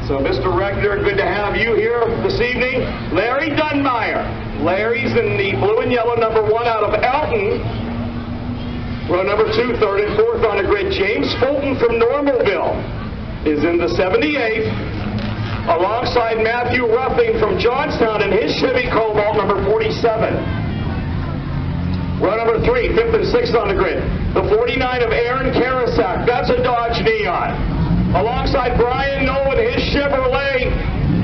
So, Mr. Rector, good to have you here this evening. Larry Dunmeyer. Larry's in the blue and yellow number 1 out of Elton. Row number 2, 3rd and 4th on the grid. James Fulton from Normalville is in the 78th, alongside Matthew Ruffing from Johnstown in his Chevy Cobalt number 47. Row number 3, 5th and 6th on the grid. The 49 of Aaron Karasak. That's a Dodge Neon. Alongside Brian Noel in his Chevrolet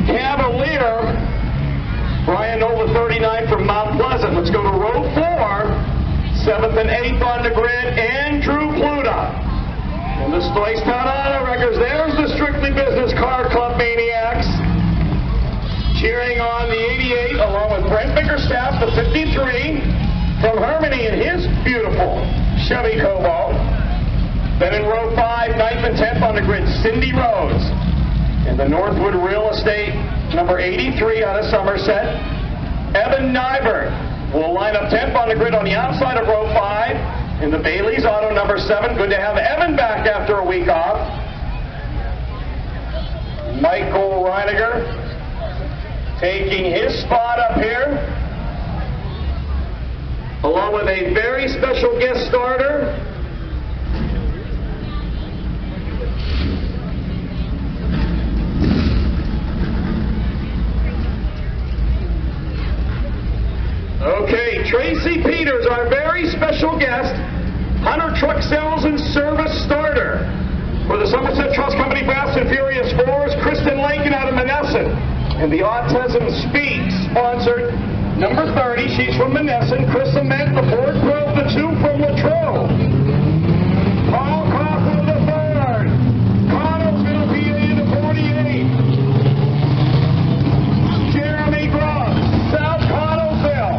Cavalier. Brian Noel, the 39 from Mount Pleasant. Let's go to row 4. 7th and 8th on the grid, Andrew Pluta. In the Stoystown Auto Records, there's the Strictly Business Car Club Maniacs. Cheering on the 88, along with Brent Bickerstaff, the 53, from Harmony in his beautiful Chevy Cobalt. Then in row 5, 9th and 10th on the grid, Cindy Rhodes. In the Northwood Real Estate, number 83 out of Somerset, Evan Nyberg will line up 10th on the grid on the outside of row 5 in the Bailey's Auto number 7. Good to have Evan back after a week off. Michael Reiniger taking his spot up here, along with a very special guest starter. Okay, Tracy Peters, our very special guest, Hunter Truck Sales and Service starter. For the Somerset Trust Company Fast and Furious 4s, Kristen Lakin out of Monessen. And the Autism Speak sponsored number 30, she's from Monessen. Chris Ament, the Ford Grove, the 2 from Latrobe. Paul Coughlin, the 3rd. Connellsville, PA, the 48. Jeremy Grubb, South Connellsville.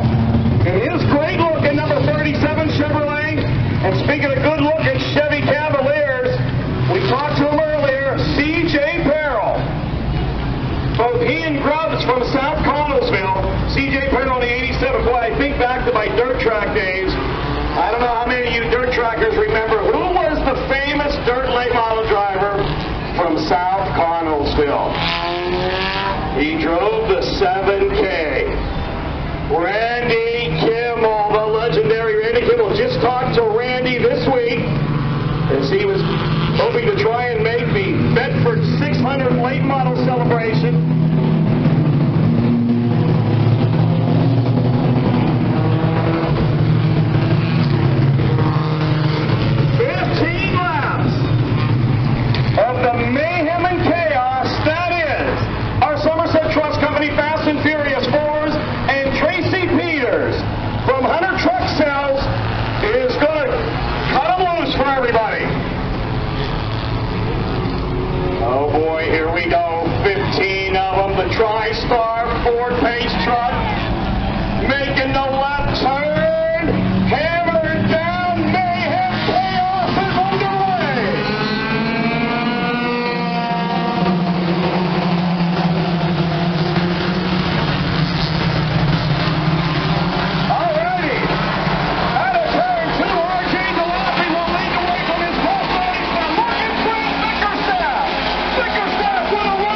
And his great look at number 37 Chevrolet. And speaking of good looking Chevy Cavaliers, we talked to him earlier, C.J. Perrell. Both he and Grubbs from South Connellsville. C.J. Perrell on the 87. Boy, I think back to my dirt track days. I don't know how many of you dirt trackers remember who was the famous dirt late model driver from South Connellsville. He drove the 7K. Randy Kimmel, the legendary Randy Kimmel. Just talked to Randy this week as he was hoping to try and make the Bedford 600 late model celebration. Of the mayhem and chaos that is our Somerset Trust Company Fast and Furious 4s, and Tracy Peters from Hunter Truck Sales is going to cut them loose for everybody. Oh boy, here we go. 15 of them. The TriStar Ford Pace truck making the left turn. Hammered down. Mayhem chaos is underway. Alrighty. Out of turn 2, RJ Delapi will lead away from his most now. Look at Brent Bickerstaff. Bickerstaff with a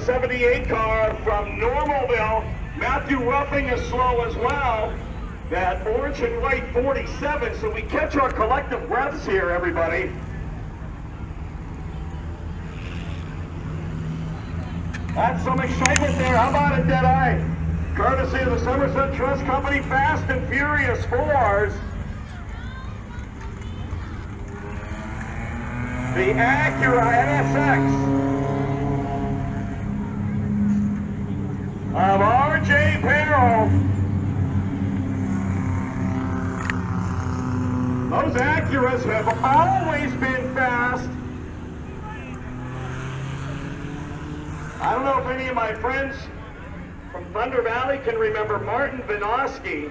78 car from Normalville. Matthew Ruffing is slow as well. That orange and white 47, so we catch our collective breaths here, everybody. That's some excitement there. How about it, Deadeye? Courtesy of the Somerset Trust Company Fast and Furious 4s. The Acura NSX of R.J. Peril. Those Acuras have always been fast. I don't know if any of my friends from Thunder Valley can remember Martin Vinosky,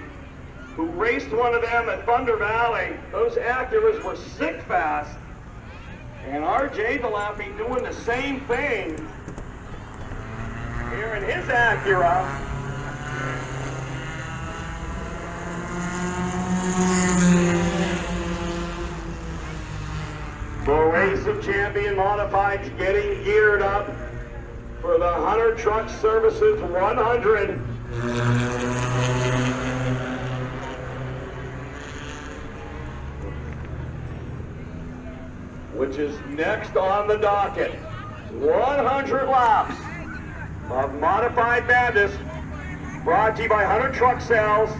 who raced one of them at Thunder Valley. Those Acuras were sick fast. And R.J. Delappy doing the same thing here in his Acura. The Race of Champion Modifieds getting geared up for the Hunter Truck Services 100. Which is next on the docket. 100 laps of Modified Madness brought to you by Hunter Truck Sales.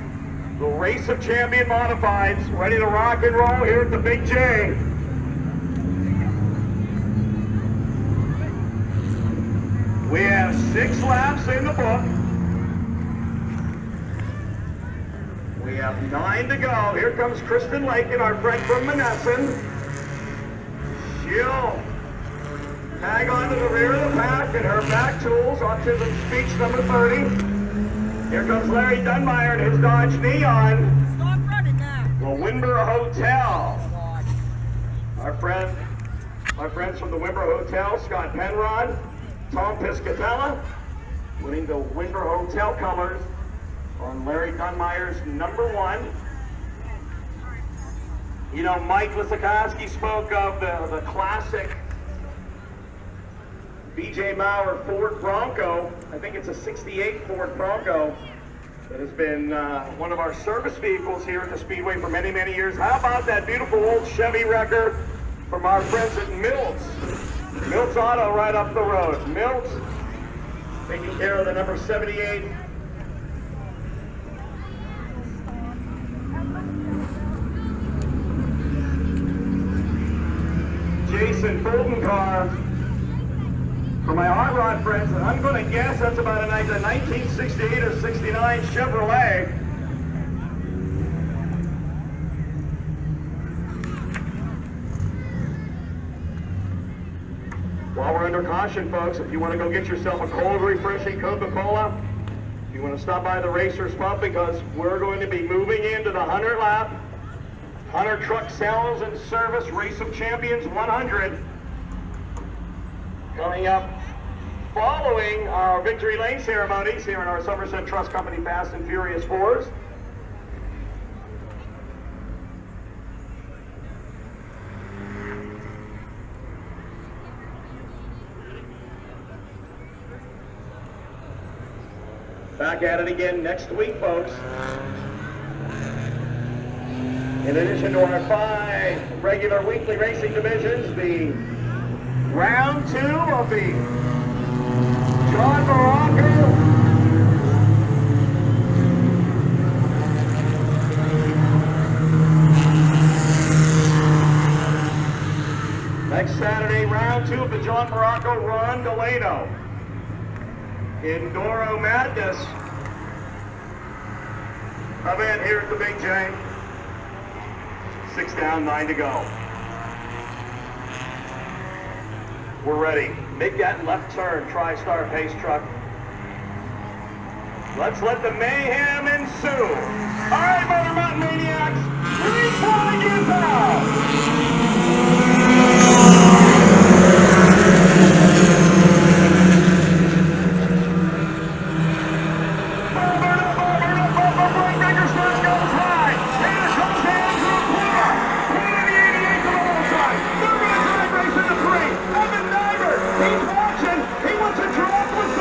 The Race of Champion Modifieds ready to rock and roll here at the Big J. We have 6 laps in the book. We have 9 to go. Here comes Kristen Lake and our friend from Monessen. She'll tag on to the rear of the pack and her back tools, Autism Speech number 30. Here comes Larry Dunmeyer and his Dodge Neon. Stop running now. The Winber Hotel. My friends from the Winber Hotel, Scott Penrod, Tom Piscatella, winning the Winber Hotel colors on Larry Dunmeyer's number 1. You know, Mike Lisakowski spoke of the classic B.J. Maurer Ford Bronco. I think it's a 68 Ford Bronco that has been one of our service vehicles here at the Speedway for many, many years. How about that beautiful old Chevy wrecker from our friends at Milt's? Milt's Auto right up the road. Milt's taking care of the number 78. Jason Fulton car for my hot rod friends, and I'm going to guess that's about a 1968 or 69 Chevrolet. While we're under caution, folks, if you want to go get yourself a cold, refreshing Coca-Cola, if you want to stop by the Racers Pump, because we're going to be moving into the 100 lap Hunter Truck Sales and Service Race of Champions 100. Coming up following our victory lane ceremonies here in our Somerset Trust Company Fast and Furious 4s. Back at it again next week, folks. In addition to our 5 regular weekly racing divisions, the round 2 of the John Morocco next Saturday, round 2 of the John Morocco Ron Delano Enduro Madness event here at the Big J. 6 down, 9 to go. We're ready. Make that left turn, TriStar Pace Truck. Let's let the mayhem ensue. All right, Motor Mountain Maniacs, green flag is out. He's watching. He wants to draw up with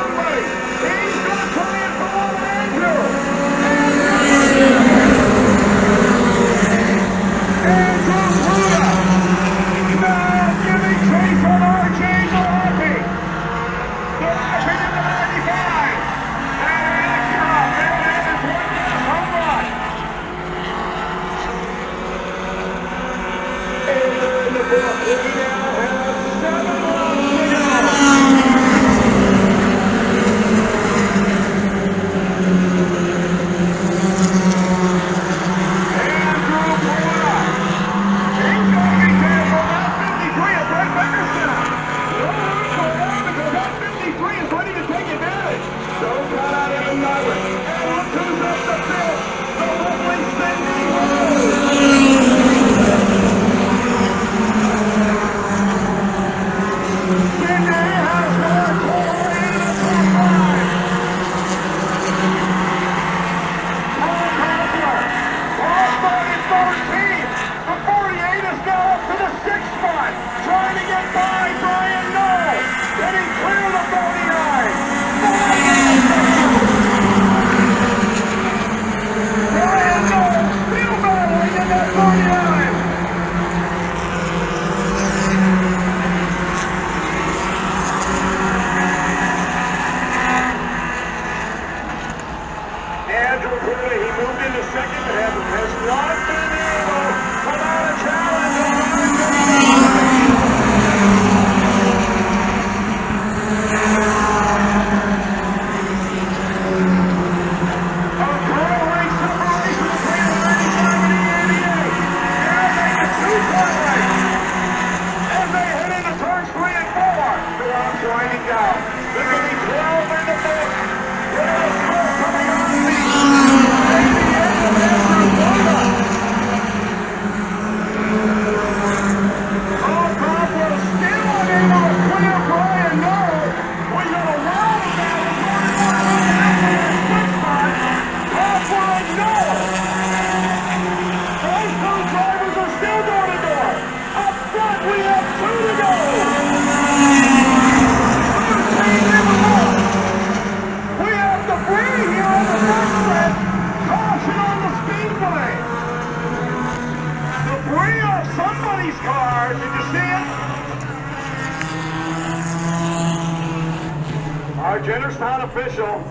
Our Jennerstown official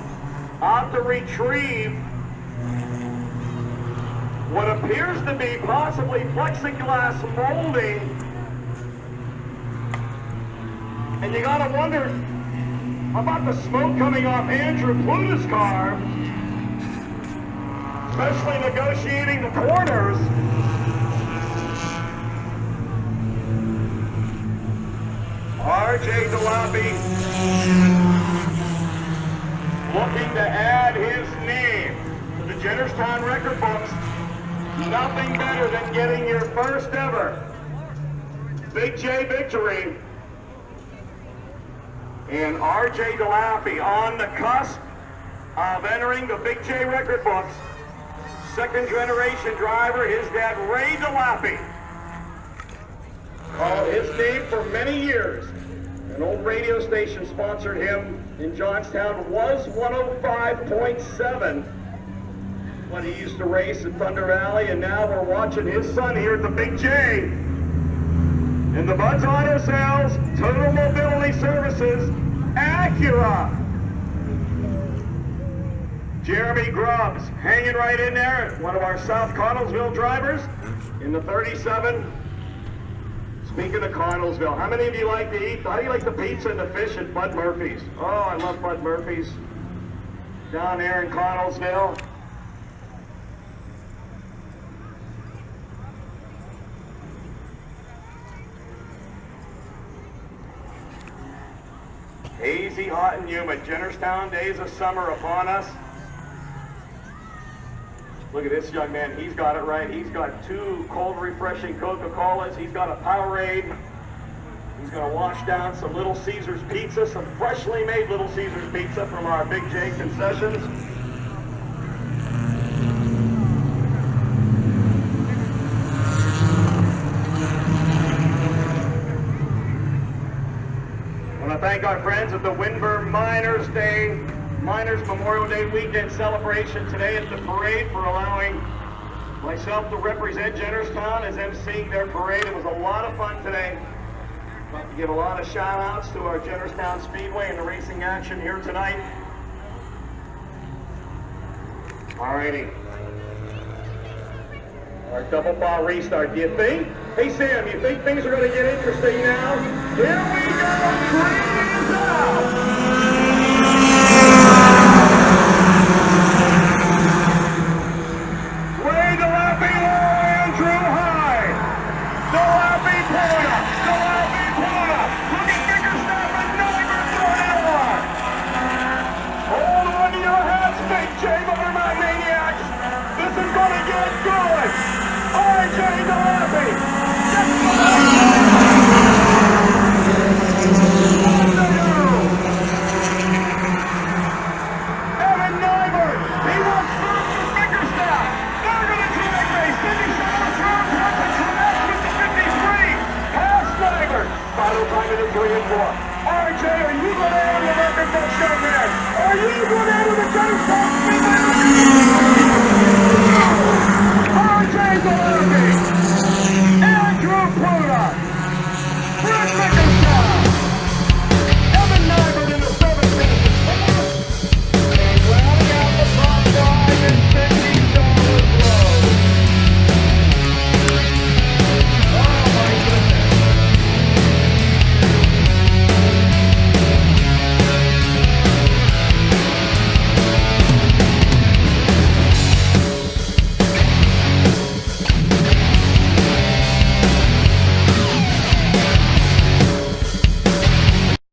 out to retrieve what appears to be possibly plexiglass molding. And you gotta wonder about the smoke coming off Andrew Pluta's car, especially negotiating the corners. R.J. Delappy looking to add his name to the Jennerstown record books. Nothing better than getting your first ever Big J victory. And R.J. Delappy on the cusp of entering the Big J record books. Second generation driver, his dad Ray Delappy called his name for many years. An old radio station sponsored him in Johnstown, was 105.7 when he used to race at Thunder Valley, and now we're watching his son here at the Big J. In the Bud's Auto Sales, Total Mobility Services, Acura. Jeremy Grubbs hanging right in there, one of our South Connellsville drivers in the 37. Speaking of Connellsville, how many of you like to eat? How do you like the pizza and the fish at Bud Murphy's? Oh, I love Bud Murphy's down there in Connellsville. Hazy, hot, and humid. Jennerstown days of summer upon us. Look at this young man, he's got it right. He's got 2 cold, refreshing Coca-Colas. He's got a Powerade. He's going to wash down some Little Caesars pizza, some freshly made Little Caesars pizza from our Big J concessions. I want to thank our friends at the Windber Miners Memorial Day weekend celebration today at the parade for allowing myself to represent Jennerstown as emceeing their parade. It was a lot of fun today. I'd like to give a lot of shout outs to our Jennerstown Speedway and the racing action here tonight. Alrighty. Our double bar restart. Do you think Hey, Sam, you think things are going to get interesting now? Here we go. Green is out. Way to Lappy low, Andrew high. Delappy pulling up. Delappy pulling up. Look at Bickerstaff and Nyberg throwing it on. Hold on to your hats, big J Motorman Maniacs. This is going to get good. RJ Delappy. Evan Nyberg. He wants first with Bickerstaff. They're going to drag race. Finish on the third. Wants to connect with the 53. Past Nyberg. Final time in the 3 and 4. RJ, are you going to enter the record books down there? Are you going to enter the Ghost Talk?